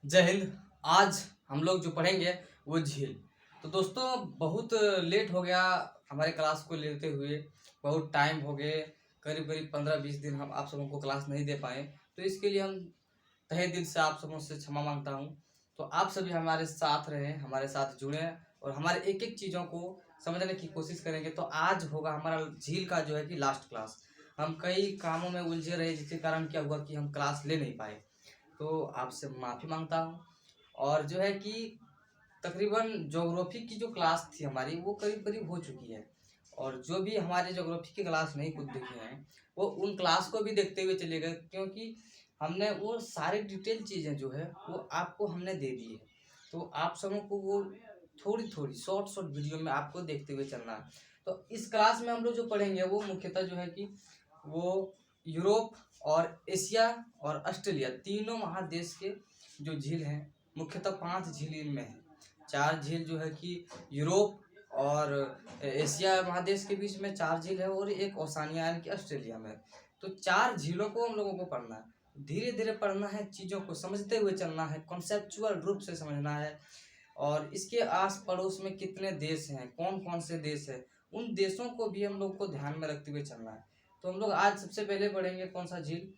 जय हिंद। आज हम लोग जो पढ़ेंगे वो झील। तो दोस्तों बहुत लेट हो गया हमारे क्लास को लेते हुए, बहुत टाइम हो गए, करीब करीब 15-20 दिन हम आप सबों को क्लास नहीं दे पाए। तो इसके लिए हम तहे दिल से आप सबों से क्षमा मांगता हूँ। तो आप सभी हमारे साथ रहें, हमारे साथ जुड़ें और हमारे एक एक चीज़ों को समझने की कोशिश करेंगे। तो आज होगा हमारा झील का जो है कि लास्ट क्लास। हम कई कामों में उलझे रहे जिसके कारण क्या हुआ कि हम क्लास ले नहीं पाए। तो आपसे माफ़ी मांगता हूँ। और जो है कि तकरीबन ज्योग्राफी की जो क्लास थी हमारी वो करीब करीब हो चुकी है। और जो भी हमारे ज्योग्राफी की क्लास नहीं कुछ देखे हैं वो उन क्लास को भी देखते हुए चलेगा, क्योंकि हमने वो सारी डिटेल चीज़ें जो है वो आपको हमने दे दी है। तो आप सबों को वो थोड़ी थोड़ी शॉर्ट शॉर्ट वीडियो में आपको देखते हुए चलना है। तो इस क्लास में हम लोग जो पढ़ेंगे वो मुख्यतः जो है कि वो यूरोप और एशिया और ऑस्ट्रेलिया तीनों महादेश के जो झील हैं, मुख्यतः 5 झील इनमें हैं। 4 झील जो है कि यूरोप और एशिया महादेश के बीच में 4 झील है और एक ओशानिया यानी कि ऑस्ट्रेलिया में। तो 4 झीलों को हम लोगों को पढ़ना है, धीरे धीरे पढ़ना है, चीज़ों को समझते हुए चलना है, कॉन्सेप्चुअल रूप से समझना है। और इसके आस पड़ोस में कितने देश हैं, कौन कौन से देश हैं, उन देशों को भी हम लोग को ध्यान में रखते हुए चलना है। तो हम लोग आज सबसे पहले पढ़ेंगे कौन सा झील।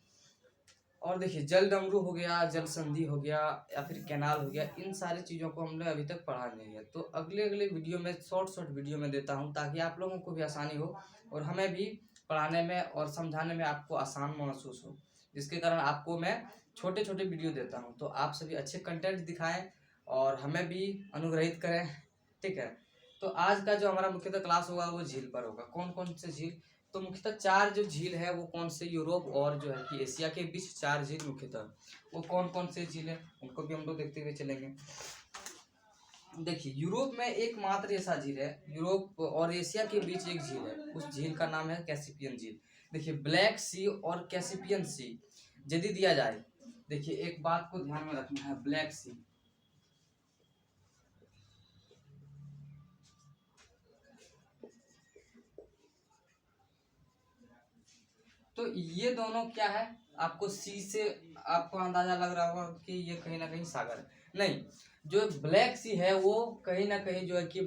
और देखिए जल डमरू हो गया, जल संधि हो गया या फिर कैनाल हो गया, इन सारी चीज़ों को हमने अभी तक पढ़ा नहीं है। तो अगले अगले वीडियो में शॉर्ट शॉर्ट वीडियो में देता हूँ ताकि आप लोगों को भी आसानी हो और हमें भी पढ़ाने में और समझाने में आपको आसान महसूस हो, जिसके कारण आपको मैं छोटे छोटे वीडियो देता हूँ। तो आप सभी अच्छे कंटेंट दिखाएं और हमें भी अनुग्रहित करें, ठीक है। तो आज का जो हमारा मुख्यतः क्लास होगा वो झील पर होगा। कौन कौन से झील? तो मुख्यतः 4 जो झील है वो कौन से, यूरोप और जो है कि एशिया के बीच 4 झील मुख्यतः वो कौन कौन से झील है उनको भी हम लोग देखते हुए चलेंगे। देखिए यूरोप में एकमात्र ऐसा झील है, यूरोप और एशिया के बीच एक झील है, उस झील का नाम है कैस्पियन झील। देखिए ब्लैक सी और कैस्पियन सी यदि दिया जाए, देखिए एक बात को ध्यान में रखना है, ब्लैक सी तो ये दोनों क्या है, आपको सी से आपको अंदाजा लग रहा होगा कि ये कहीं ना कहीं सागर है। नहीं, जो ब्लैक सी है वो कहीं ना कहीं जो है कि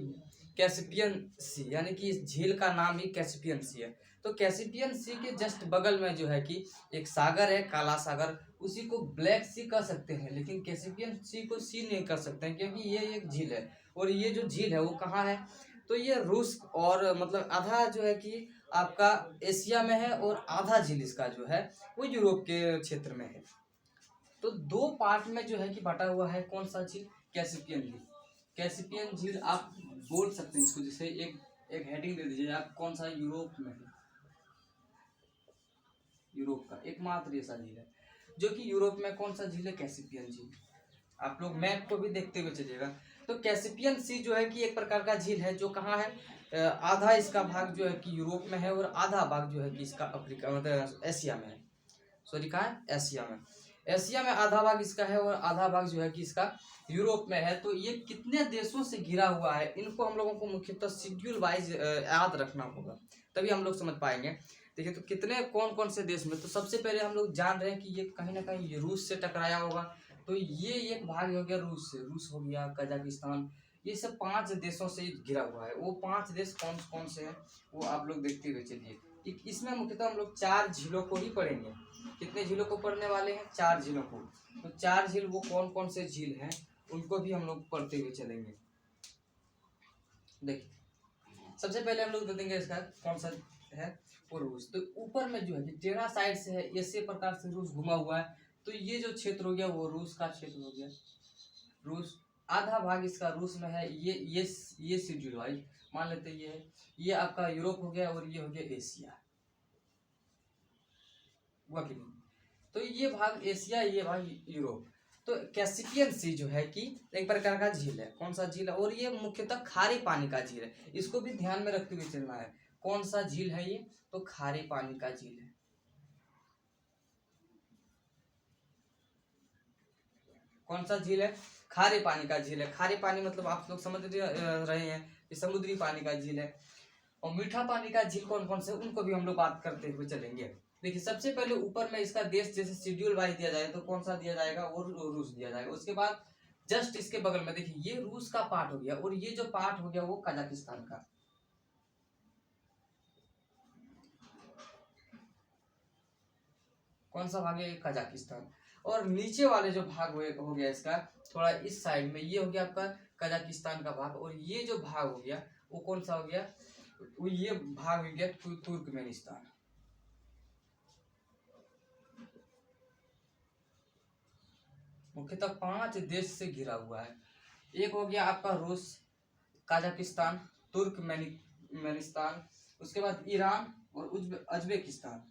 कैस्पियन सी, यानी कि इस झील का नाम ही कैस्पियन सी है। तो कैस्पियन सी के जस्ट बगल में जो है कि एक सागर है, काला सागर, उसी को ब्लैक सी कह सकते हैं, लेकिन कैस्पियन सी को सी नहीं कर सकते हैं क्योंकि ये एक झील है। और ये जो झील है वो कहाँ है? तो ये रूस और मतलब आधा जो है कि आपका एशिया में है और आधा झील इसका जो है वो यूरोप के क्षेत्र में है। तो 2 पार्ट में जो है कि बटा हुआ है। कौन सा झील? कैस्पियन झील। कैस्पियन झील आप बोल सकते हैं इसको, जैसे एक एक हेडिंग दे दीजिए आप, कौन सा? यूरोप में है, यूरोप का एकमात्र ऐसा झील है जो कि यूरोप में। कौन सा झील है? कैस्पियन झील। आप लोग मैप को भी देखते हुए चलिएगा। तो कैस्पियन सी जो है कि एक प्रकार का झील है जो कहाँ है, आधा इसका भाग जो है कि यूरोप में है और आधा भाग जो है कि इसका अफ्रीका मतलब एशिया में है। सॉरी कहाँ है? एशिया में। एशिया में आधा भाग इसका है और आधा भाग जो है कि इसका यूरोप में है। तो ये कितने देशों से घिरा हुआ है, इनको हम लोगों को मुख्यतः शेड्यूल वाइज याद रखना होगा, तभी हम लोग समझ पाएंगे। देखिए तो कितने कौन कौन से देश में, तो सबसे पहले हम लोग जान रहे हैं कि ये कहीं ना कहीं ये रूस से टकराया होगा। तो ये एक भाग हो गया रूस से, रूस हो गया, कजाकिस्तान, ये सब 5 देशों से घिरा हुआ है। वो 5 देश कौन कौन से हैं वो आप लोग देखते हुए चलिए। इसमें मुख्यतः हम लोग 4 झीलों को ही पढ़ेंगे। कितने झीलों को पढ़ने वाले हैं? 4 झीलों को। तो 4 झील वो कौन कौन से झील हैं उनको भी हम लोग पढ़ते हुए चलेंगे। देखिए सबसे पहले हम लोग दे देंगे इसका कौन सा है, वो रूस। तो ऊपर में जो है कि टेढ़ा साइड से है, इसी प्रकार से रूस घुमा हुआ है। तो ये जो क्षेत्र हो गया वो रूस का क्षेत्र हो गया। रूस आधा भाग इसका रूस में है। ये शेड्यूल वाइज मान लेते हैं, ये है, ये आपका यूरोप हो गया और ये हो गया एशिया, हुआ कि नहीं? तो ये भाग एशिया, ये भाग यूरोप। तो कैस्पियन सी जो है कि एक प्रकार का झील है। कौन सा झील है? और ये मुख्यतः खारे पानी का झील है, इसको भी ध्यान में रखते हुए चलना है। कौन सा झील है ये? तो खारे पानी का झील है। कौन सा झील है? खारे पानी का झील है। खारे पानी मतलब आप लोग समझ रहे हैं कि समुद्री पानी का झील है। और मीठा पानी का झील कौन कौन से, उनको भी हम लोग बात करते हुए चलेंगे। देखिए सबसे पहले ऊपर में इसका देश जैसे शेड्यूल वाइज दिया जाए तो कौन सा दिया जाएगा, और रूस दिया जाएगा। उसके बाद जस्ट इसके बगल में देखिए ये रूस का पार्ट हो गया, और ये जो पार्ट हो गया वो कजाकिस्तान का। कौन सा भाग है, कजाकिस्तान। और नीचे वाले जो भाग हो गया इसका थोड़ा इस साइड में, ये हो गया आपका कजाकिस्तान का भाग, और ये जो भाग हो गया वो कौन सा हो गया, वो ये भाग हो गया तुर्कमेनिस्तान। मुख्यतः 5 देश से घिरा हुआ है। एक हो गया आपका रूस, कजाकिस्तान, तुर्कमेनिस्तान, उसके बाद ईरान और उज्बेकिस्तान।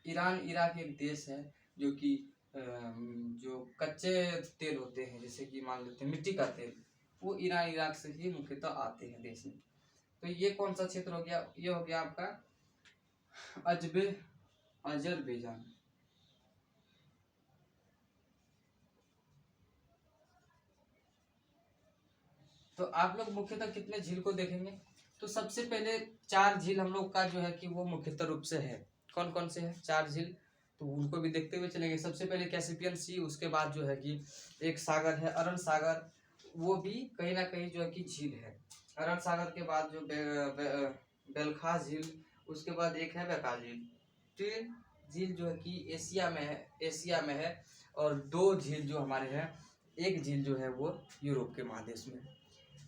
ईरान इराक एक देश है जो कि जो कच्चे तेल होते हैं, जैसे कि मान लेते हैं मिट्टी का तेल, वो ईरान इराक से ही मुख्यतः आते हैं देश में। तो ये कौन सा क्षेत्र हो गया, ये हो गया आपका अजरबैजान। तो आप लोग मुख्यतः कितने झील को देखेंगे, तो सबसे पहले 4 झील हम लोग का जो है कि वो मुख्यतः रूप से है। कौन कौन से हैं 4 झील, तो उनको भी देखते हुए चलेंगे। सबसे पहले कैस्पियन सी, उसके बाद जो है कि एक सागर है अरब सागर, वो भी कहीं ना कहीं जो है कि झील है। अरब सागर के बाद जो बेलखास झील, उसके बाद एक है बैकाल झील। 3 झील जो है कि एशिया में है, और 2 झील जो हमारे हैं, एक झील जो है वो यूरोप के महादेश में।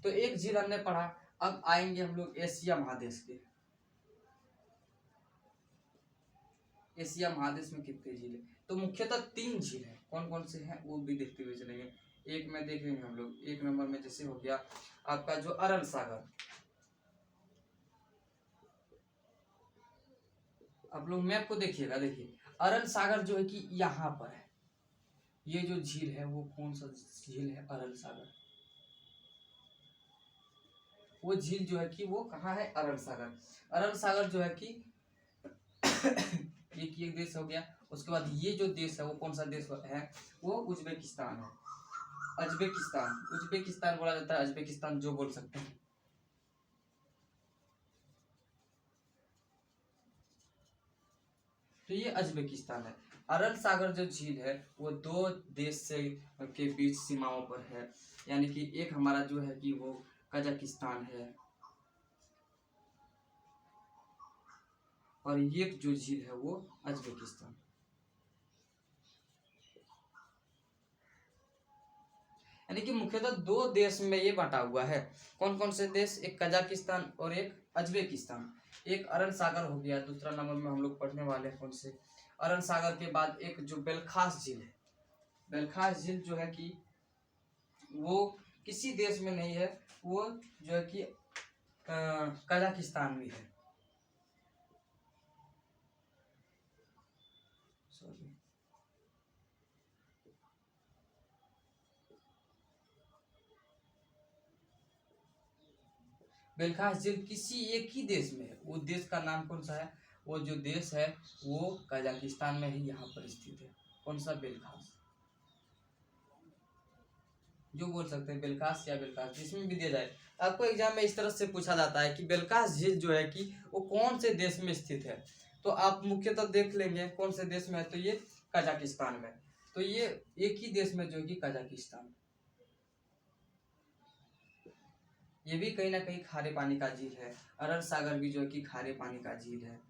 तो एक झील हमने पढ़ा, अब आएंगे हम लोग एशिया महादेश के। एशिया महादेश में कितने झील है, तो मुख्यतः 3 झील है। कौन कौन से हैं वो भी देखते हुए चलेंगे। एक में देखेंगे हम लोग, 1 नंबर में जैसे हो गया आपका जो अरब सागर। आप लोग मैप को देखिएगा, देखिए अरब सागर जो है कि यहाँ पर है। ये जो झील है वो कौन सा झील है, अरब सागर। वो झील जो है कि वो कहाँ है, अरब सागर। अरब सागर जो है कि एक देश हो गया। उसके बाद ये जो देश है वो कौन सा देश है, वो उज्बेकिस्तान है। उज्बेकिस्तान बोला जाता है, उज्बेकिस्तान जो बोल सकते हैं। तो ये उज्बेकिस्तान है। अरब सागर जो झील है वो 2 देश से के बीच सीमाओं पर है, यानी कि एक हमारा जो है कि वो कजाकिस्तान है, और ये जो झील है वो उज्बेकिस्तान। यानी कि मुख्यतः 2 देश में ये बटा हुआ है। कौन कौन से देश, एक कजाकिस्तान और एक उज्बेकिस्तान। एक अरब सागर हो गया, दूसरा नंबर में हम लोग पढ़ने वाले हैं कौन से, अरब सागर के बाद एक जो बेलखास झील है। बेलखास झील जो है कि वो किसी देश में नहीं है, वो जो है कि कजाकिस्तान में है। सॉरी, बेलखास झील किसी एक ही देश में है। वो देश का नाम कौन सा है, वो जो देश है वो कजाकिस्तान में ही यहाँ पर स्थित है। कौन सा, बेलखास, जो बोल सकते हैं बेलखास या बेलखास, जिसमें भी दिया जाए। आपको एग्जाम में इस तरह से पूछा जाता है कि बेलखास झील जो है कि वो कौन से देश में स्थित है, तो आप मुख्यतः देख लेंगे कौन से देश में है, तो ये कजाकिस्तान में। तो ये एक ही देश में जो कि कजाकिस्तान, ये भी कहीं ना कहीं खारे पानी का झील है। अरब सागर भी जो है कि खारे पानी का झील है।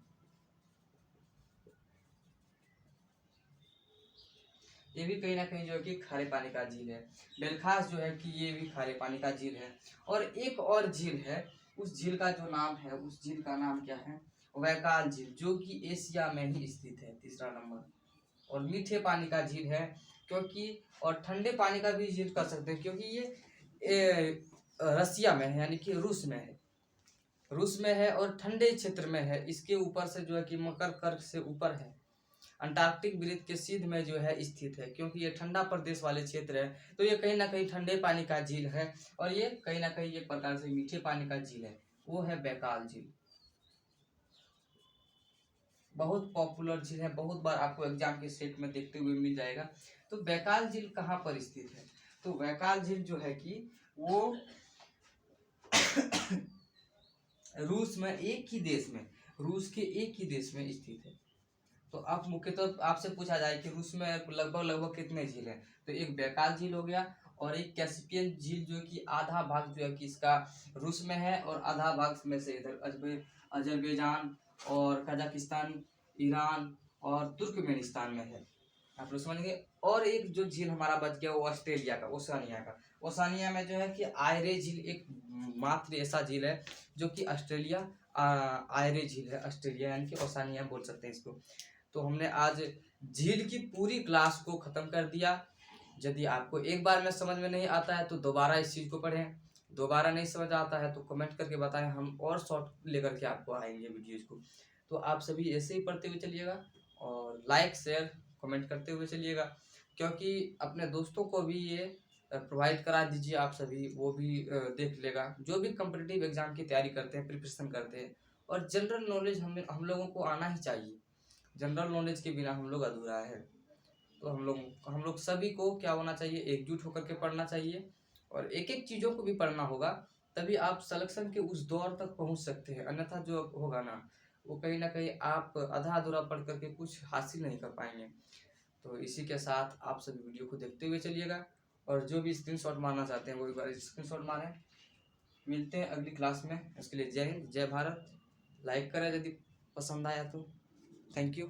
ये भी कहीं ना कहीं जो है कि खारे पानी का झील है। बेलखास जो है कि ये भी खारे पानी का झील है। और एक और झील है, उस झील का जो नाम है, उस झील का नाम क्या है, बैकाल झील, जो कि एशिया में ही स्थित है, 3रा नंबर। और मीठे पानी का झील है, क्योंकि और ठंडे पानी का भी झील कर सकते हैं, क्योंकि ये रसिया में है, यानी कि रूस में है। रूस में है और ठंडे क्षेत्र में है। इसके ऊपर से जो है कि मकर कर्क से ऊपर है, अंटार्कटिक वृत्त के सीध में जो है स्थित है। क्योंकि ये ठंडा प्रदेश वाले क्षेत्र है, तो ये कहीं ना कहीं ठंडे पानी का झील है, और ये कहीं ना कहीं एक प्रकार से मीठे पानी का झील है, वो है बैकाल झील। बहुत पॉपुलर झील है, बहुत बार आपको एग्जाम के सेट में देखते हुए मिल जाएगा। तो बैकाल झील कहाँ पर स्थित है, तो बैकाल झील जो है कि वो रूस में एक ही देश में, रूस के एक ही देश में स्थित है। तो अब मुख्यतः आपसे पूछा जाए कि रूस में लगभग कितने झील हैं, तो एक बैकाल झील हो गया और एक कैस्पियन झील, जो कि आधा भाग जो है कि इसका रूस में है और आधा भाग में से इधर अजरबैजान और कजाकिस्तान, ईरान और तुर्कमेनिस्तान में है। आप लोग समझ गए। और एक जो झील हमारा बच गया वो ऑस्ट्रेलिया का, ओसानिया का। ओसानिया में जो है कि आयरे झील एक मात्र ऐसा झील है जो कि ऑस्ट्रेलिया आयरे झील है, ऑस्ट्रेलिया यानी कि ओसानिया बोल सकते हैं इसको। तो हमने आज झील की पूरी क्लास को खत्म कर दिया। यदि आपको एक बार में समझ में नहीं आता है तो दोबारा इस चीज़ को पढ़ें, दोबारा नहीं समझ आता है तो कमेंट करके बताएं, हम और शॉर्ट लेकर के आपको आएंगे वीडियोज़ को। तो आप सभी ऐसे ही पढ़ते हुए चलिएगा और लाइक शेयर कमेंट करते हुए चलिएगा, क्योंकि अपने दोस्तों को भी ये प्रोवाइड करा दीजिए। आप सभी वो भी देख लेगा, जो भी कॉम्पिटिटिव एग्जाम की तैयारी करते हैं, प्रिपरेशन करते हैं। और जनरल नॉलेज हम लोगों को आना ही चाहिए, जनरल नॉलेज के बिना हम लोग अधूरा है। तो हम लोग सभी को क्या होना चाहिए, एकजुट होकर के पढ़ना चाहिए और एक एक चीज़ों को भी पढ़ना होगा, तभी आप सिलेक्शन के उस दौर तक पहुंच सकते हैं। अन्यथा जो होगा ना, वो कहीं ना कहीं आप आधा अधूरा पढ़ करके कुछ हासिल नहीं कर पाएंगे। तो इसी के साथ आप सभी वीडियो को देखते हुए चलिएगा और जो भी स्क्रीनशॉट मारना चाहते हैं वो एक बार स्क्रीनशॉट मारें। मिलते हैं अगली क्लास में, उसके लिए जय हिंद, जय भारत। लाइक करें यदि पसंद आया तो। Thank you.